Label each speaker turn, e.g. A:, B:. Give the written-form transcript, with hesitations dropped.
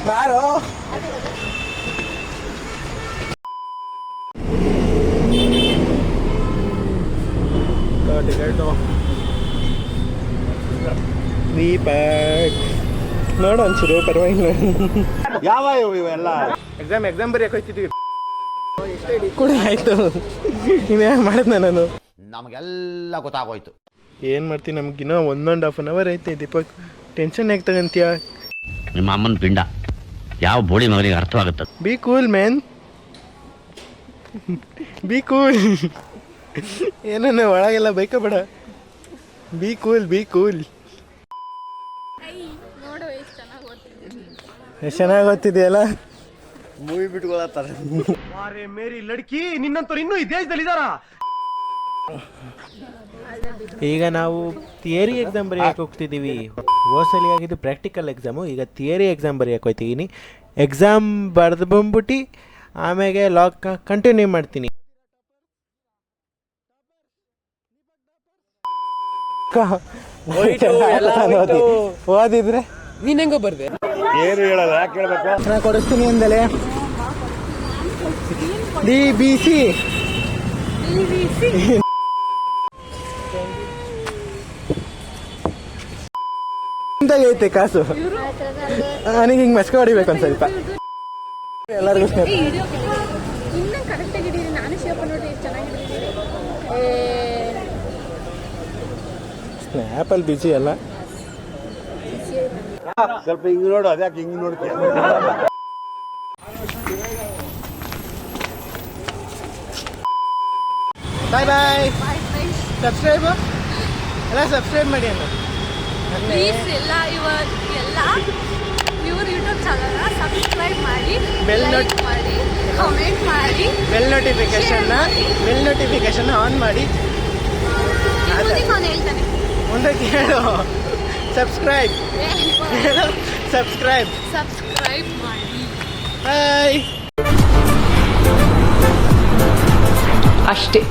A: ಬಾರೋ ಟಿಕೆಟು ನೋಡು ಒಂಚೂರು ಪರವಾಗಿಲ್ಲ.
B: ಯಾವ ಇವೆಲ್ಲ
A: ಎಕ್ಸಾಮ್ ಬರೆಯಕ್ಕೆ ಹೋಗ್ತಿದ್ದೀವಿ ಕೂಡ ಆಯ್ತು. ಇನ್ನೇನು ಮಾಡಿದ್ನ ನಾನು,
B: ನಮಗೆಲ್ಲ ಗೊತ್ತಾಗೋಯ್ತು.
A: ಏನು ಮಾಡ್ತೀನಿ, ನಮ್ಗಿನ್ನೂ 1.5 hour ಐತೆ. ದೀಪಕ್ ಟೆನ್ಷನ್ ಯಾಕೆ ತಗಂತೀಯ?
C: ನಿಮ್ಮ ಅಮ್ಮನ ಪಿಂಡ ಯಾವ ಬೋಳಿ ಮಗನಿಗೆ ಅರ್ಥವಾಗುತ್ತದೆ.
A: B cool man, B cool. ಏನನ್ನ ಒಳಗೆಲ್ಲ ಬೈಕ ಬೇಡ. B cool, B cool. ಎಷ್ಟು ಚೆನ್ನಾಗಿ ಓದ್ತಿದೆಯಲ್ಲ.
B: ಮೂವಿ ಬಿಟ್ಕೊಳತ್ತಾರೆ.
A: ಅರೆ ಮೇರಿ ಲಡ್ಕಿ, ನಿನ್ನಂತವ್ರು ಇನ್ನೂ ಈ ದೇಶದಲ್ಲಿ ಇದಾರ. ಈಗ ನಾವು ಥಿಯರಿ ಎಕ್ಸಾಮ್ ಬರೆಯಕ್ಕೆ ಹೋಗ್ತಿದ್ದೀವಿ. ಹೋಸಲಿ ಆಗಿದ್ದು ಪ್ರಾಕ್ಟಿಕಲ್ ಎಕ್ಸಾಮು, ಈಗ ಥಿಯರಿ ಎಕ್ಸಾಮ್ ಬರೆಯಕ್ಕೆ ಹೋಗ್ತಿದ್ದೀನಿ. ಎಕ್ಸಾಮ್ ಬರೆದು ಬಂದ್ಬಿಟ್ಟು ಆಮೇಲೆ ಲಾಗ್ ಕಂಟಿನ್ಯೂ ಮಾಡ್ತೀನಿ. ಓದಿದ್ರೆ
D: ನೀನ್ ಹೆಂಗೋ ಬರ್ದೆ?
B: ಏನು ಹೇಳಲ್ಲ, ಯಾಕೆ ಹೇಳ್ಬೇಕು?
A: ನಾನು ಕೊಡಿಸ್ತೀನಿ ಅಂದಲೇ. DBC ಐತೆ ಕಾಸು. ನನಗೆ ಹಿಂಗೆ ಮಸ್ಕ ಹೊಡಿಬೇಕು ಒಂದು ಸ್ವಲ್ಪ. ಎಲ್ಲರಿಗೂ ಸ್ನ್ಯಾಪಲ್ಲಿ ಬಿಜಿ ಅಲ್ಲ.
B: ಸ್ವಲ್ಪ ಹಿಂಗ್ ನೋಡು, ಅದ್ಯಾಕೆ ಹಿಂಗ್ ನೋಡ್ತೀಯ?
A: ಬಾಯ್ ಬಾಯ್. ಸಬ್ಸ್ಕ್ರೈಬ್ ಎಲ್ಲ ಸಬ್ಸ್ಕ್ರೈಬ್ ಮಾಡಿ ಅಣ್ಣ.
E: ಪ್ಲೀಸ್ ಎಲ್ಲ ಇವ್ರ ಯೂಟ್ಯೂಬ್ ಚಾನಲ್ನ ಸಬ್ಸ್ಕ್ರೈಬ್ ಮಾಡಿ,
A: ಬೆಲ್
E: ಲೈಕ್ ಮಾಡಿ, ಕಾಮೆಂಟ್ ಮಾಡಿ,
A: ಬೆಲ್ ನೋಟಿಫಿಕೇಶನ್ ಆನ್ ಮಾಡಿ.
E: ನಾನು ಹೇಳ್ತಾನೆ
A: ಮುಂದೆ ಕೇಳು. ಸಬ್ಸ್ಕ್ರೈಬ್
E: ಸಬ್ಸ್ಕ್ರೈಬ್ ಮಾಡಿ.
A: ಬಾಯ್.
D: ಅಷ್ಟೇ.